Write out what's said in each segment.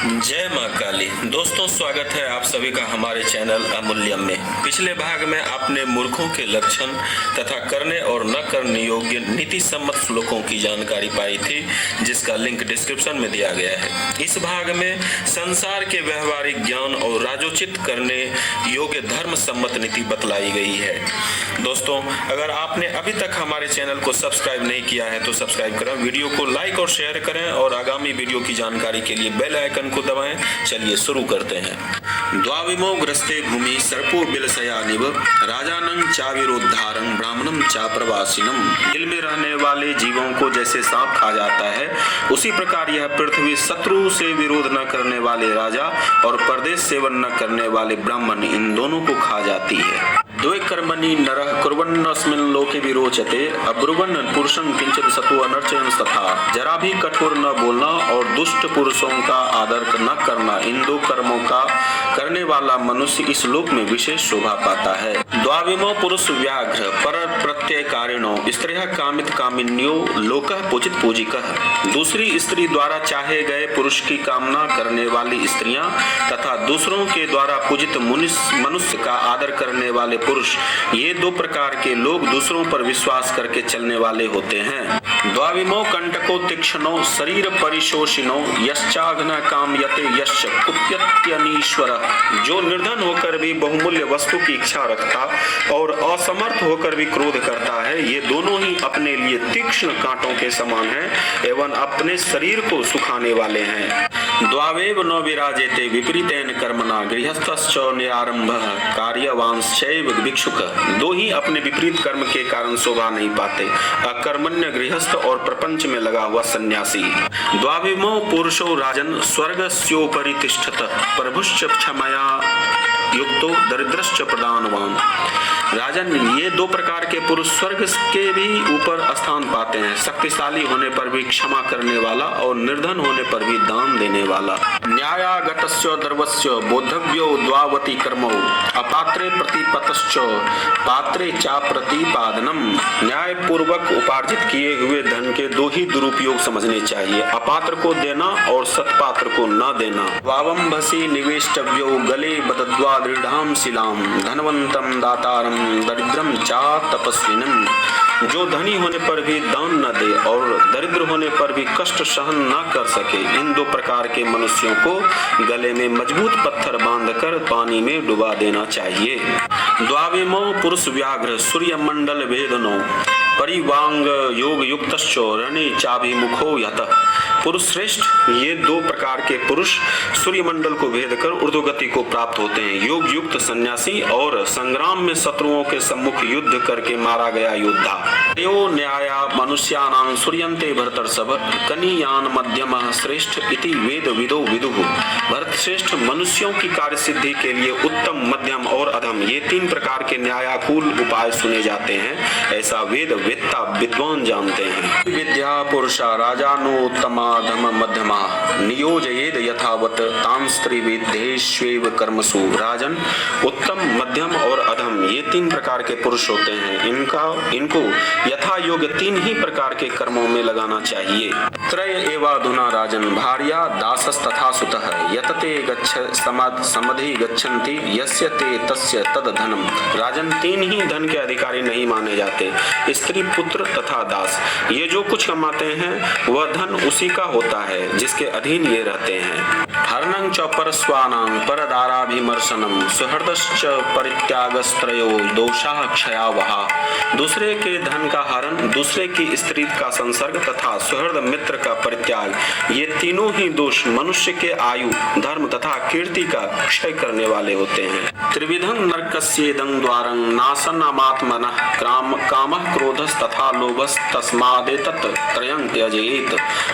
जय माँ काली। दोस्तों, स्वागत है आप सभी का हमारे चैनल अमूल्यम में। पिछले भाग में आपने मूर्खों के लक्षण तथा करने और न करने योग्य नीति सम्मत श्लोकों की जानकारी पाई थी, जिसका लिंक डिस्क्रिप्शन में दिया गया है। इस भाग में संसार के व्यवहारिक ज्ञान और राजोचित करने योग्य धर्म सम्मत नीति बतलाई गई है। दोस्तों, अगर आपने अभी तक हमारे चैनल को सब्सक्राइब नहीं किया है तो सब्सक्राइब करें, वीडियो को लाइक और शेयर करें और आगामी वीडियो की जानकारी के लिए बेल आइकन को दबाएं। चलिए शुरू करते हैं। द्वाविमो ग्रस्ते भूमि सर्पो बिलसयानिव राजानं चाविरोद्धारं ब्राह्मणं चाप्रवासिनम। दिल में रहने वाले जीवों को जैसे सांप खा जाता है, उसी प्रकार यह पृथ्वी शत्रु से विरोध न करने वाले राजा और परदेश सेवन न करने वाले ब्राह्मण, इन दोनों को खा जाती है। द्वे कर्मणि नरः कुर्वन्नस्मिन् लोके विरोचते अब्रुवन् पुरुषं किंचित् सतो अनर्चयन् तथा। जरा भी कठोर न बोलना और दुष्ट पुरुषों का आदर न करना, इन दो कर्मों का करने वाला मनुष्य इस लोक में विशेष शोभा पाता है। द्वाविमो पुरुष व्याघ्र पर प्रत्यय कारिणो स्त्रियः कामित कामिन्यो लोकः पूजित पूजिकः। दूसरी स्त्री द्वारा चाहे गए पुरुष की कामना करने वाली स्त्रियां तथा दूसरों के द्वारा पूजित मनुष्य का आदर करने वाले पुरुष, ये दो प्रकार के लोग दूसरों पर विश्वास करके चलने वाले होते हैं। द्वाविमो कंटको तीक्ष्णो शरीर परिशोषिनो यश्चाघ्न कामयते यश्च कुप्यत्यनीश्वरः। जो निर्धन होकर भी बहुमूल्य वस्तु की इच्छा रखता और असमर्थ होकर भी क्रोध करता है, ये दोनों ही अपने लिए तीक्ष्ण कांटों के समान हैं एवं अपने शरीर को सुखाने वाले हैं। द्वावेव न विराजेते विपरीतेन कर्मणा गृहस्थश्च निरारंभः कार्यवांश्चैव भिक्षुक। दो ही अपने विपरीत कर्म के कारण शोभा नहीं पाते, अकर्मण्य गृहस्थ और प्रपंच में लगा हुआ सन्यासी। द्वाविमो पुरुषो राजन स्वर्गस्योपरि तिष्ठतः प्रभुश्च क्षमया युक्तो दरिद्रश्च प्रदानवान। राजन, ये दो प्रकार के पुरुष स्वर्ग के भी ऊपर स्थान पाते हैं, शक्तिशाली होने पर भी क्षमा करने वाला और निर्धन होने पर भी दान देने वाला। न्यायागतस्य दर्वस्य बोद्धव्यो द्वावती कर्मो अपात्रे प्रतिपतश्च पात्रे चा प्रतिपादनम। न्याय पूर्वक उपार्जित किए हुए धन के दो ही दुरुपयोग समझने चाहिए, अपात्र को देना और सत्पात्र को न देना। वावंभसी निवेष्टव्यो गले बदद्वा दृढ़ाम शिलाम धनवंतम दातारम दरिद्रम चा तपस्विनम। जो धनी होने पर भी दान न दे और दरिद्र होने पर भी कष्ट सहन न कर सके, इन दो प्रकार के मनुष्यों को गले में मजबूत पत्थर बांधकर पानी में डुबा देना चाहिए। द्वाविमो पुरुष व्याघ्र सूर्य मंडल वेदनो परिवांग योग युक्तश्च रणे चाभिमुखो यतः। पुरुष श्रेष्ठ, ये दो प्रकार के पुरुष सूर्य मंडल को भेद कर ऊर्ध्वगति को प्राप्त होते हैं। योग युक्त सन्यासी और संग्राम में शत्रुओं के सम्मुख युद्ध करके मारा गया योद्धा। यो न्याया मनुष्यानां सूर्यन्ते भरतर्षभ कनीयान मध्यमः श्रेष्ठ इति वेद विदो विदुः। भरत श्रेष्ठ, मनुष्यों की कार्य सिद्धि के लिए उत्तम, मध्यम और अधम, ये तीन प्रकार के न्यायाकूल उपाय सुने जाते हैं, ऐसा वेद वेत्ता विद्वान जानते हैं। विद्या पुरुषा राजानोत्तमा धम मध्यमा नियोजयेद यथावत तां स्त्री विद्येष्वेव कर्मसु। राजन, उत्तम, मध्यम और अधम, ये तीन प्रकार के पुरुष होते हैं, इनको यथा योग्य तीन ही प्रकार के कर्मों में लगाना चाहिए। त्रय एवाधुना राजन भार्या दासस् तथा सुतः यतते गच्छ समधि गच्छन्ति यस्य ते तस्य तद धनम। राजन, तीन ही धन के अधिकारी नहीं माने जाते, स्त्री, पुत्र तथा दास। ये जो कुछ कमाते हैं वह धन उसी का होता है जिसके अधीन ये रहते हैं। हरणं च परस्वानां परदाराभिमर्शनम सुहृदश्च परित्यागस्त्रयो दोषाः क्षयावहा। दूसरे के धन का हरण, दूसरे की स्त्री का संसर्ग तथा सुहृद मित्र का परित्याग, ये तीनों ही दोष मनुष्य के आयु, धर्म तथा कीर्ति का क्षय करने वाले होते हैं। त्रिविधं नरकस्येदं द्वारं नाशनमात्मनः कामः क्रोधस् तथा लोभस् तस्मादेतत् त्रयं त्यजेत।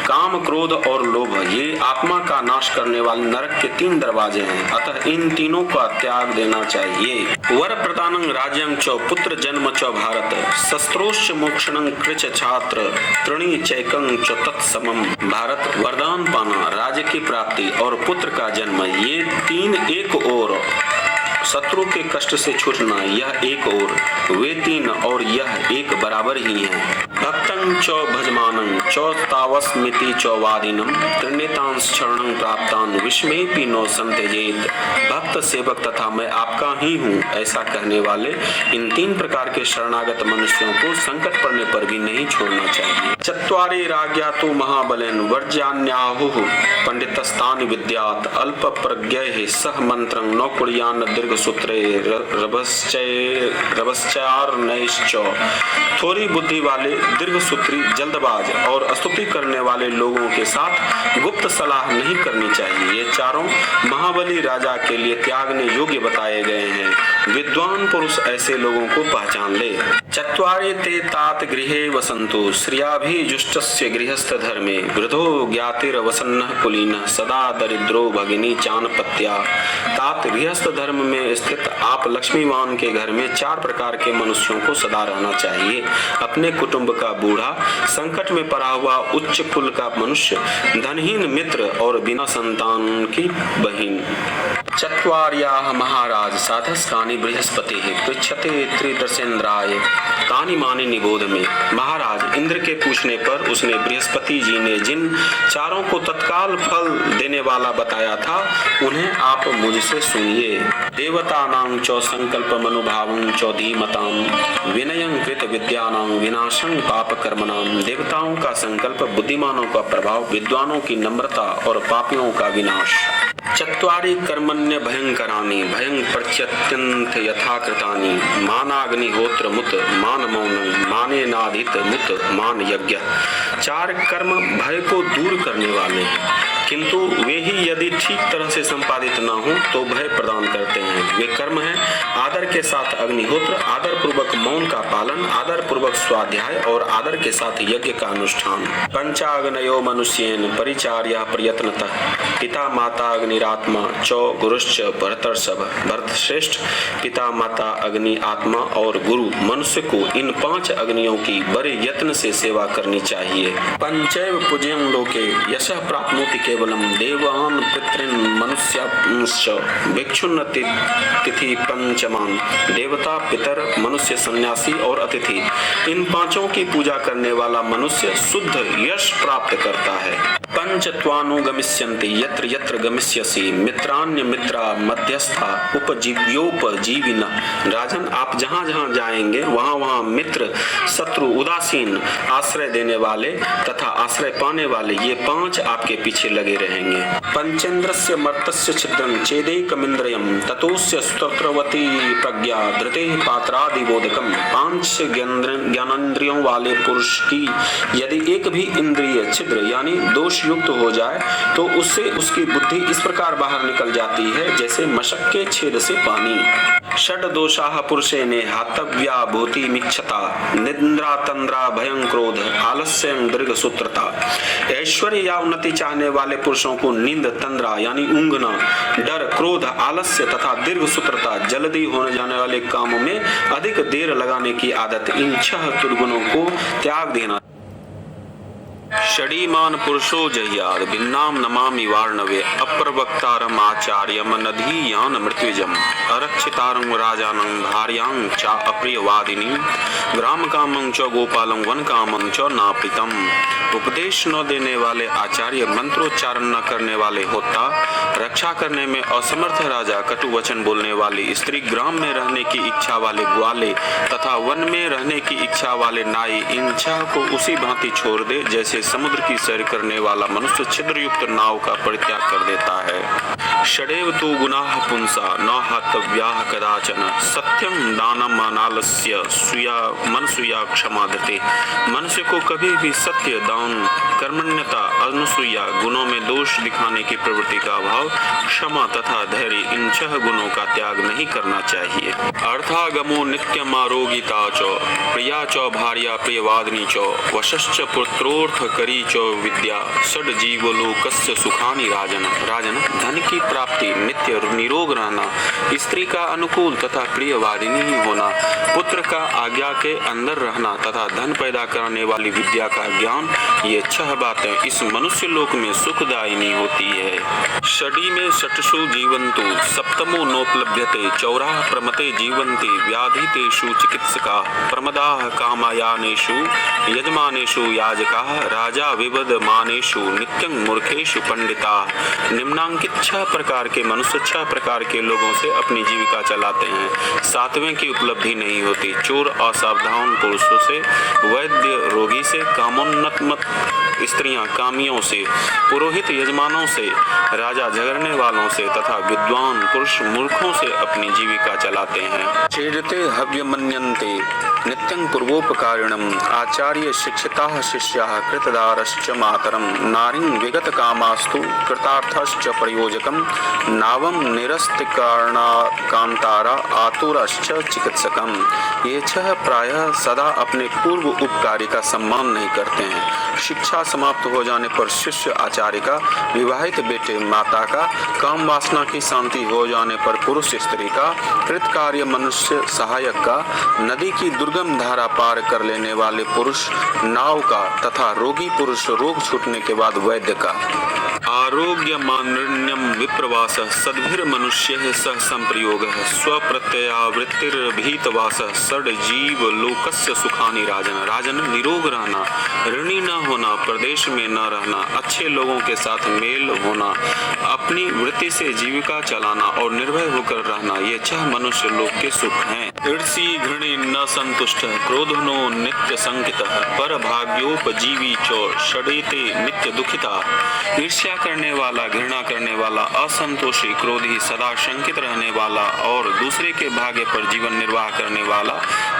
काम, क्रोध और लोभ, ये आत्मा का नाश करने वाले नरक के तीन दरवाजे हैं, अतः इन तीनों का त्याग देना चाहिए। वर प्रदानं राज्यं च पुत्र जन्म च भारत शस्त्रोश्च मोक्षणं कृच छात्र तृणी चैकं च तत्समम। भारत, वरदान पाना, राज्य की प्राप्ति और पुत्र का जन्म, ये तीन एक और शत्रु के कष्ट से छूटना, यह एक और, वे तीन और यह एक बराबर ही हैं। भक्तं च भजमानं च तावस्मिति च वादिनं त्रिनेतांश शरणं प्राप्तान विस्मेपि नो संत्यजेत। भक्त, सेवक तथा मैं आपका ही हूँ ऐसा कहने वाले इन 3 प्रकार के शरणागत मनुष्यों को संकट पड़ने पर भी नहीं छोड़ना चाहिए। चत्वारि राज्ञा तो महाबलेन वर्ज्यान्याहुः पंडितस्तानि विद्यात् अल्प प्रज्ञैः सह मंत्रं न कुर्यान्न दीर्घ सूत्रे रभश्चयार्णैश्च। थोड़ी बुद्धि वाले, दीर्घ सूत्री, जल्दबाज और स्तुति करने वाले लोगों के साथ गुप्त सलाह नहीं करनी चाहिए। ये चारों महाबली राजा के लिए त्यागने योग्य बताए गए हैं। विद्वान पुरुष ऐसे लोगों को पहचान ले। चत्वारे ते तात गृहे वसंतु श्रियाभिजुष्टस्य गृहस्थ धर्मे वृद्धो ज्ञातिर्वसन्नः कुलीनः सदा दरिद्रो भगिनी चानपत्या। तात, गृहस्थ धर्म में स्थित आप लक्ष्मीवान के घर में 4 प्रकार के मनुष्यों को सदा रहना चाहिए। अपने कुटुंब का बूढ़ा, संकट में पड़ा हुआ उच्च कुल का मनुष्य, धनहीन मित्र और बिना संतान की बहिन। चत्वार्याः महाराज साधस्कानि बृहस्पतिः पृच्छते त्रिदर्शेन्द्राय तानि मानि निबोध में। महाराज, इंद्र के पूछने पर उसने बृहस्पति जी ने जिन चारों को तत्काल फल देने वाला बताया था उन्हें आप मुझसे सुनिए। देवतानां च संकल्प मनुभावं च धीमतां विनयं कृत विद्यानां विनाशं पाप कर्मणां। देवताओं का संकल्प, बुद्धिमानों का प्रभाव, विद्वानों की नम्रता और पापियों का विनाश। चत्वारि कर्मण्य भयंकराणि भयं प्रत्यत्यंत यथाकृतानि मानाग्निहोत्र मुत मान मौनं मानेनाधित मुत मान यज्ञ। 4 कर्म भय को दूर करने वाले हैं, किंतु वे ही यदि ठीक तरह से संपादित न हो तो भय प्रदान करते हैं। वे कर्म हैं आदर के साथ अग्निहोत्र, आदर पूर्वक मौन का पालन, आदर पूर्वक स्वाध्याय और आदर के साथ यज्ञ का अनुष्ठान। पंचाग्नयो मनुष्येन परिचार्य प्रयत्नतः पिता माता अग्निरात्मा च गुरुश्च भरतर्षभ। भरत श्रेष्ठ, पिता माता अग्नि आत्मा और गुरु मनुष्य को इन 5 अग्नियों की बड़े यत्न से सेवा करनी चाहिए। पंचैव पूज्यं लोके यशः प्राप्नोति केवलम देवान् पितॄन् मनुष्यांश्च भिक्षुन्नति तिथि पंचमान। देवता, पितर, मनुष्य, सन्यासी और अतिथि, इन 5 की पूजा करने वाला मनुष्य शुद्ध यश प्राप्त करता है। पंचत्वानुगमिष्यन्ति यत्र यत्र गमिष्यसि मित्रान्य मित्रा मध्यस्था उपजीव्योपजीविनः। राजन, आप जहाँ जहाँ जाएंगे वहाँ वहाँ मित्र, शत्रु, उदासीन, आश्रय देने वाले तथा आश्रय पाने वाले, ये 5 आपके पीछे लगे रहेंगे। पंचेन्द्रस्य मर्तस्य छिद्रं चेदेकमिन्द्रियं ततोस्य स्तोत्रवती प्रज्ञा धृते पात्रादिबोधकम। 5 ज्ञानेन्द्रियों वाले पुरुष की यदि एक भी इंद्रिय छिद्र यानी दोष युक्त हो जाए तो उससे उसकी बुद्धि इस प्रकार बाहर निकल जाती है जैसे मशक के छेद से पानी। षड दोषाः पुरुषेने हातव्या भूति मिच्छता निद्रा तंद्रा भयं क्रोध आलस्यं दीर्घ सूत्रता। ऐश्वर्य या उन्नति चाहने वाले पुरुषों को नींद, तंद्रा यानी ऊँघना, डर, क्रोध, आलस्य तथा दीर्घ सूत्रता, जल्दी होने जाने वाले कामों में अधिक देर लगाने की आदत, इन 6 दुर्गुणों को त्याग देना। षडीमान पुरुषो जह्याद भिन्नाम नमामि वार्णवे अप्रवक्तारम आचार्यम नदीयान मृत्युजम अरक्षितारं राजानं भार्यां चा अप्रियवादिनी ग्राम कामं च गोपालं वन कामं च नाप्रितम। उपदेश न देने वाले आचार्य, मंत्रोच्चारण न करने वाले होता, रक्षा करने में असमर्थ राजा, कटु वचन बोलने वाली स्त्री, ग्राम में रहने की इच्छा वाले ग्वाले तथा वन में रहने की इच्छा वाले नाई, इन 6 को उसी भांति छोड़ दे जैसे समुद्र की सैर करने वाला मनुष्य छिद्रयुक्त नाव का परित्याग कर देता है। षडेव तो गुनाह पुंसा न हतव्याः कदाचन सत्यम दानम अनालस्य सुया मनसुया क्षमा धृते। मनुष्य को कभी भी सत्य, दान, कर्मण्यता, अनुसूया, गुणों में दोष दिखाने की प्रवृत्ति का अभाव, क्षमा तथा धैर्य, इन 6 गुणों का त्याग नहीं करना चाहिए। अर्थागमो नित्यम आरोगिता च प्रिया च भार्या प्रियवादिनी च वशश्च पुत्रोर्थ करी च विद्या षड जीवलोकस्य सुखानि राजन। राजन, धन की प्राप्ति, नित्य निरोग रहना, स्त्री का अनुकूल तथा प्रियवादिनी ही होना, पुत्र का आज्ञा के अंदर रहना तथा धन पैदा करने वाली विद्या का ज्ञान, ये 6 बातें इस मनुष्य लोक में सुखदायिनी होती है। षडी में षट्सु जीवन्तु सप्तमो नोपलभ्यते चौराः प्रमते जीवन्ति व्याधितेषु चिकित्सकाः प्रमदाः कामायानेषु यजमानेषु याजकाः राजा विवदमानेषु नित्यं मूर्खेषु पंडिताः। निम्नांकित 6 प्रकार के मनुष्य 6 प्रकार के लोगों से अपनी जीविका चलाते हैं। 7वें की उपलब्धि नहीं होती। चोर असावधान पुरुषों से, वैद्य रोगी से, कामोन्नत स्त्रियां कामियों से, पुरोहित यजमानों से, राजा झगड़ने वालों से तथा विद्वान पुरुष मूर्खों से अपनी जीविका चलाते हैं। चेदते हव्यमन्यन्ते नित्यं पूर्वोपकारिणम् आचार्य शिक्षिताः शिष्याः कृतदारश्च मातरं नारीं विगत कामास्तु कृतार्थश्च प्रयोजकं नावं निरस्तिकारणा कांतारा आतुरश्च चिकित्सकम्। ये 6 प्रायः सदा अपने पूर्व उपकारी का सम्मान नहीं करते हैं। शिक्षा समाप्त हो जाने पर शिष्य आचार्य का, विवाहित बेटे माता का, काम वासना की शांति हो जाने पर पुरुष स्त्री का, कृतकार्य मनुष्य सहायक का, नदी की दुर्गम धारा पार कर लेने वाले पुरुष नाव का तथा रोगी पुरुष रोग छूटने के बाद वैद्य का। आरोग्य मानृण्यम विप्रवास सद्भिर मनुष्य सह संप्रयोग स्वप्रत्ययावृत्तिर्भीतवास षड जीव लोकस्य सुखानि राजन। राजन निरोग रहना, ऋणी न होना, प्रदेश में न रहना, अच्छे लोगों के साथ मेल होना, अपनी वृत्ति से जीविका चलाना और निर्भय होकर रहना, ये 6 मनुष्य लोक के सुख हैं। ईर्षि घृणी न संतुष्ट क्रोधनो नित्य संकितः पर भाग्योपजीवी च षडेते नित्य दुखिता। ईर्ष्या करने वाला, घृणा करने वाला, असंतोषी, क्रोधी, सदा शंकित रहने वाला और दूसरे के भाग्य पर जीवन निर्वाह करने वाला,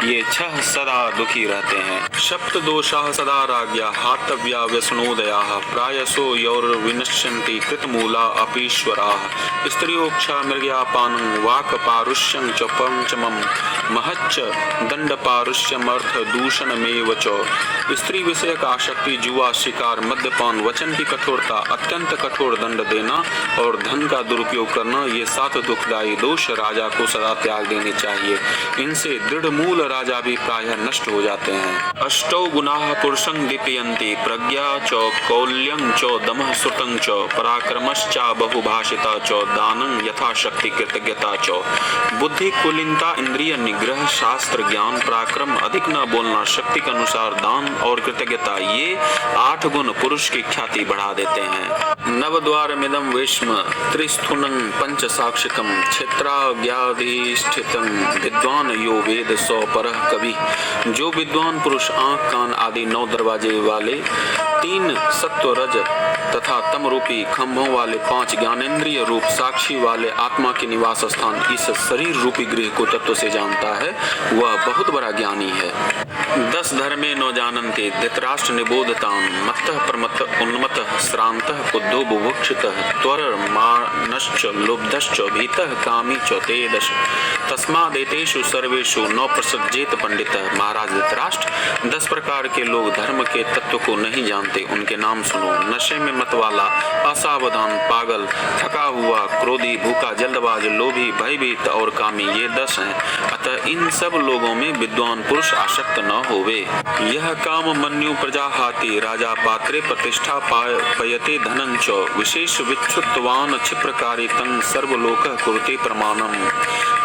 ये 6 सदा दुखी रहते हैं। सप्त दोषाः सदा राज्ञा हातव्या व्यसनोदयाः प्रायसो यौर्विनश्यन्ति कृतमूला अपीश्वराः। स्त्रियोक्षा मृग्यापानं वाक् पारुष्यं च पंचमं महच्च दंड पारुष्यमर्थ दूषणमेव च। स्त्री विषयक आसक्ति, जुआ, शिकार, मद्यपान, वचन की कठोरता, अत्यंत कठोर दंड देना और धन का दुरुपयोग करना, ये 7 दुखदायी दोष राजा को सदा त्याग देने चाहिए। इनसे दृढ़ मूल राजा भी प्रायः नष्ट हो जाते हैं। अष्टौ गुणाः पुरुषं दीपयन्ति प्रज्ञा च कौल्यं च दमः श्रुतं च पराक्रमश्चा बहुभाषिता च दानं यथाशक्ति कृतज्ञता च। बुद्धि, कुलीनता, इंद्रिय निग्रह, शास्त्र ज्ञान, पराक्रम, अधिक न बोलना, शक्ति के अनुसार दान और कृतज्ञता, ये 8 गुण पुरुष की ख्याति बढ़ा देते हैं। नवद्वारमिदं वेश्म त्रिस्थुनं पंचसाक्षिकं क्षेत्राज्ञाधिष्ठितं विद्वान यो वेद सौ परः कवि। जो विद्वान पुरुष आंख, कान आदि 9 दरवाजे वाले, 3 सत्व, रज तथा तम रूपी खंभों वाले, 5 ज्ञानेन्द्रिय रूप साक्षी वाले आत्मा के निवास स्थान इस शरीर रूपी गृह को तत्व से जानता है, वह बहुत बड़ा ज्ञानी है। 10 धर्मे न जानन्ति धृतराष्ट्र निबोधताम मत्तः प्रमत्तः उन्मत्तः श्रान्तः क्रुद्धो बुभुक्षितः त्वरमानश्च लुब्धश्च भीतः कामी च ते 10। तस्मादेतेषु सर्वेषु न प्रसज्जेत पंडितः। महाराज धृतराष्ट्र, 10 प्रकार के लोग धर्म के तत्व को नहीं जानते, उनके नाम सुनो। नशे में मत वाला, असावधान, पागल, थका हुआ, क्रोधी, भूखा, जल्दबाज, लोभी, भयभीत और कामी, ये 10 हैं। अतः इन सब लोगों में विद्वान पुरुष आसक्त न होवे। यह काम मन्यु प्रजा हाति राजा पात्रे प्रतिष्ठा पयते धनं च विशेष विच्युतवान क्षिप्रकारी तं सर्वलोक कुरुते प्रमाणम।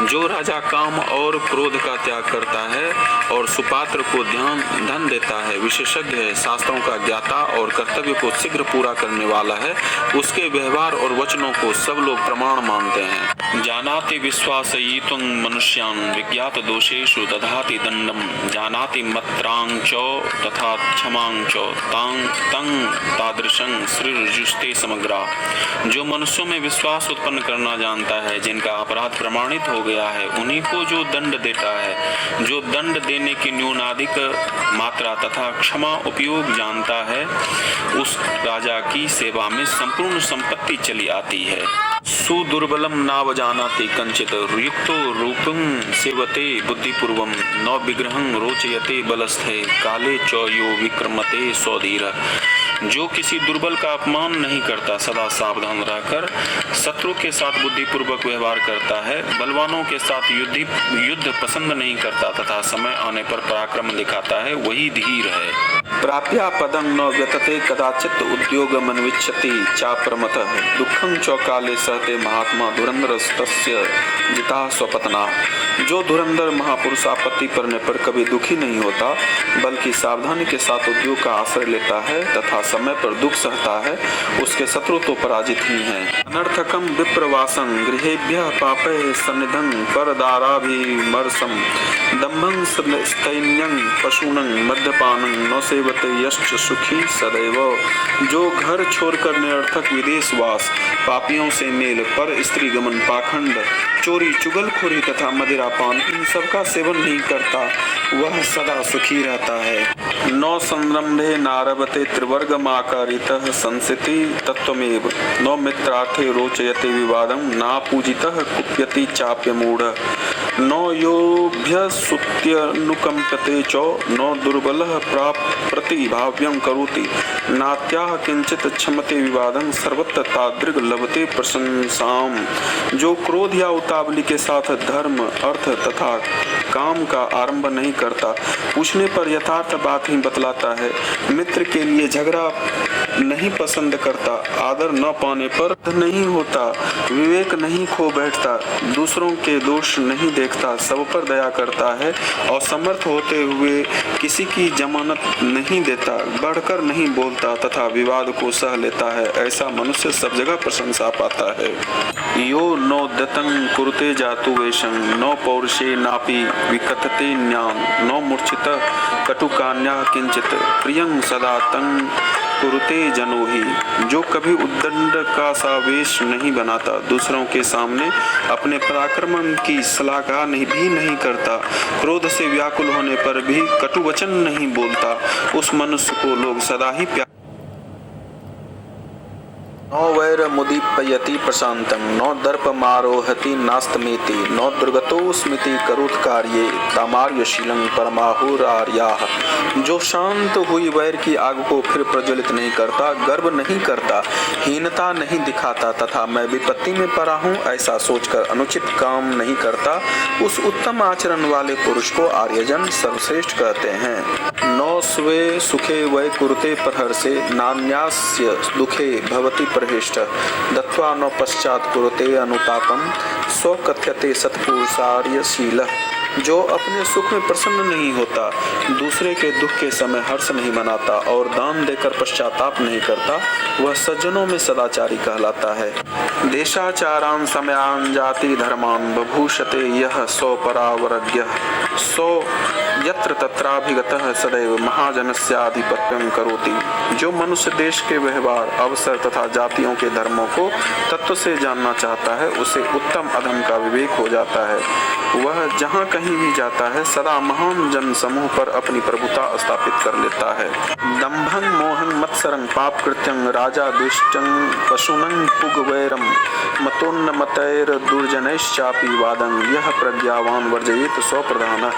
जो राजा काम और क्रोध का त्याग करता है और सुपात्र को धन देता है, विशेषज्ञ है, शास्त्रों का ज्ञाता और कर्तव्य को शीघ्र पूरा करने वाला है, उसके व्यवहार और वचनों को सब लोग प्रमाण मानते हैं। जानाति विश्वासयितुं मनुष्यान् विज्ञात दोषेषु दधाति दंडम जानाति मत्रां च तथा क्षमां च तं तादृशं श्रीजुस्ते समग्रा। जो मनुष्यों में विश्वास उत्पन्न करना जानता है, जिनका अपराध प्रमाणित हो गया है, उन्हीं को जो दंड देता है, जो दंड देने की न्यूनाधिक मात्रा तथा क्षमा उपयोग जानता है, उस राजा की सेवा में संपूर्ण संपत्ति चली आती है। सुदुर्बलम नाव जानाति कंचित युक्तो रूपं सेवते बुद्धिपूर्वम न विग्रहं रोचयते बलस्थे काले च यो विक्रमते स्वधीर। जो किसी दुर्बल का अपमान नहीं करता, सदा सावधान रहकर शत्रु के साथ बुद्धिपूर्वक व्यवहार करता है, बलवानों के साथ युद्ध पसंद नहीं करता तथा समय आने पर पराक्रम दिखाता है, वही धीर है। प्राप्या पदं न व्यतते कदाचित् उद्योगमन्विच्छति चाप्रमतः दुःखं च काले सहते महात्मा धुरंधरस्तस्य जिता स्वपतना। जो धुरंधर महापुरुष आपत्ति पड़ने पर कभी दुखी नहीं होता बल्कि सावधानी के साथ उद्योग का आश्रय लेता है तथा समय पर दुख सहता है, उसके शत्रु तो पराजित ही हैं। अनर्थकं विप्रवासं गृहेभ्यः पापैः सन्निधं परदाराभिमर्शं दम्भं स्थैन्यं पशूनं मद्यपानं न सेवते यश्च सुखी सदैव। जो घर छोड़कर निरर्थक विदेशवास, पापियों से मेल, पर स्त्री गमन, पाखंड, चोरी, चुगलखोरी तथा मदिरापान इन सब का सेवन नहीं करता, वह सदा सुखी रहता है। न संरम्भे नारभते त्रिवर्गमाकारितः संसिति तत्त्वमेव न मित्रार्थे रोचयते विवादं ना पूजितः कुप्यति चाप्यमूढ़ न योऽभ्यसुत्यनुकम्पते च न दुर्बलः प्रतिभाव्यं करोति नात्याह किंचित क्षमते विवादं सर्वत्र तादृग लभते प्रशंसाम। जो क्रोध या उतावली के साथ धर्म, अर्थ तथा काम का आरंभ नहीं करता, पूछने पर यथार्थ बात ही बतलाता है, मित्र के लिए झगड़ा नहीं पसंद करता, आदर न पाने पर नहीं होता, विवेक नहीं खो बैठता, दूसरों के दोष नहीं देखता, सब पर दया करता है और समर्थ होते हुए किसी की जमानत नहीं देता, बढ़कर नहीं बोलता तथा विवाद को सह लेता है, ऐसा मनुष्य सब जगह प्रशंसा पाता है। यो नोद्यतं कुरुते जातु वेशं न पौरुषे नापि विकथते न्यान न मूर्छितः कटुकान्या किंचित प्रियं सदा तं कुरुते जनो ही। जो कभी उद्दंड का सावेश नहीं बनाता, दूसरों के सामने अपने पराक्रम की श्लाघा भी नहीं करता, क्रोध से व्याकुल होने पर भी कटु वचन नहीं बोलता, उस मनुष्य को लोग सदा ही प्यार। न वैरमुदीपयति प्रशान्तं न दर्पमारोहति नास्तमेति न दुर्गतो स्मृति करोत्कार्ये तामार्यशीलं परमाहुरार्याः। जो शांत हुई वैर की आग को फिर प्रज्वलित नहीं करता, गर्व नहीं करता, हीनता नहीं दिखाता तथा मैं विपत्ति में पड़ा हूँ ऐसा सोचकर अनुचित काम नहीं करता, उस उत्तम आचरण वाले पुरुष को आर्यजन सर्वश्रेष्ठ कहते हैं। न स्वे सुखे वै कुरुते प्रहर्षे नान्यास्य दुखे भवति प्रहिष्ट दत्वा न पश्चात कुरुते अनुतापम सो कथ्यते सत्पुरुषार्यशीलः। जो अपने सुख में प्रसन्न नहीं होता, दूसरे के दुख के समय हर्ष नहीं मनाता और दान देकर पश्चाताप नहीं करता, वह सज्जनों में सदाचारी कहलाता है। देशाचारान समयान जाति धर्मान बभूषते यह सो परावरज्ञः सो यत्र तत्राभिगतः सदैव महाजनस्याधिपत्यं करोति। जो मनुष्य देश के व्यवहार, अवसर तथा जातियों के धर्मों को तत्व से जानना चाहता है, उसे उत्तम अधम का विवेक हो जाता है। वह जहाँ कहीं भी जाता है सदा महान जन समूह पर अपनी प्रभुता स्थापित कर लेता है। दंभं मोहं मत्सरं पाप कृत्यं राजा दुष्टं पशुनं पुगवैरम मतोन्नमतैर दुर्जनैश्चापि वादं यह प्रज्ञावान वर्जयेत स्वप्रधानः।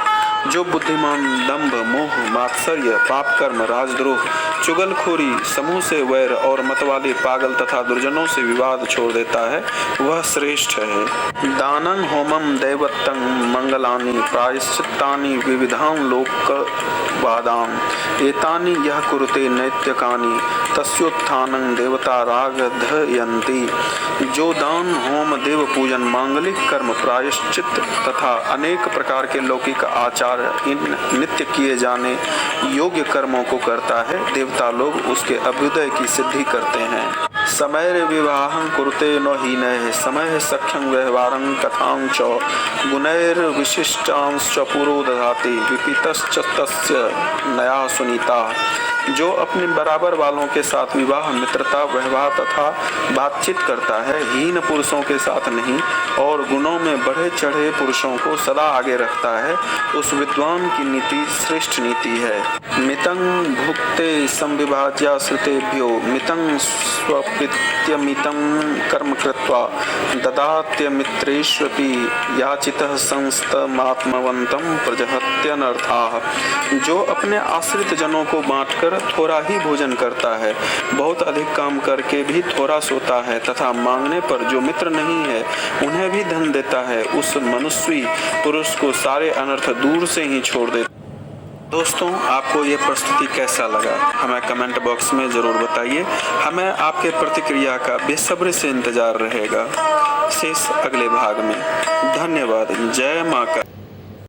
जो बुद्धिमान दंभ, मोह, मात्सर्य, पाप कर्म, राजद्रोह, चुगलखोरी, समूह से वैर और मतवादी, पागल तथा दुर्जनों से विवाद छोड़ देता है, वह श्रेष्ठ है। दानं होमं दैवत्तं मंगलानि प्रायश्चित्तानि विविधां लोकवादान् एतानि यह कुरुते नैत्यकानि तस्योत्थानं देवता रागधयन्ति। जो दान, होम, देव पूजन, मांगलिक कर्म, प्रायश्चित तथा अनेक प्रकार के लौकिक आचार इन नित्य किए जाने योग्य कर्मों को करता है, देवता लोग उसके अभ्युदय की सिद्धि करते हैं। समय विवाहं कुरुते न हीनैः समय सख्यं व्यवहारं कथां च गुणैर विशिष्टांश्च पुरो दधाति विपितश्च तस्य नया सुनीता। जो अपने बराबर वालों के साथ विवाह, मित्रता, व्यवहार तथा बातचीत करता है, हीन पुरुषों के साथ नहीं और गुणों में बढ़े चढ़े पुरुषों को सदा आगे रखता है, उस विद्वान की नीति श्रेष्ठ नीति है। मितं भुक्ते संविभाज्य श्रुतेभ्यो मितं स्वपित्यमितं कर्म कृत्वा ददात्यमित्रेष्वपि याचितः संस्तमात्मवन्तं प्रजहत्यनर्थाः। जो अपने आश्रित जनों को बांटकर थोड़ा ही भोजन करता है, बहुत अधिक काम करके भी थोड़ा सोता है तथा मांगने पर जो मित्र नहीं है उन्हें भी धन देता है, उस मनुष्य पुरुष को सारे अनर्थ दूर से ही छोड़ देता है। दोस्तों, आपको ये प्रस्तुति कैसा लगा हमें कमेंट बॉक्स में ज़रूर बताइए। हमें आपके प्रतिक्रिया का बेसब्री से इंतज़ार रहेगा। शेष अगले भाग में। धन्यवाद। जय माँ का।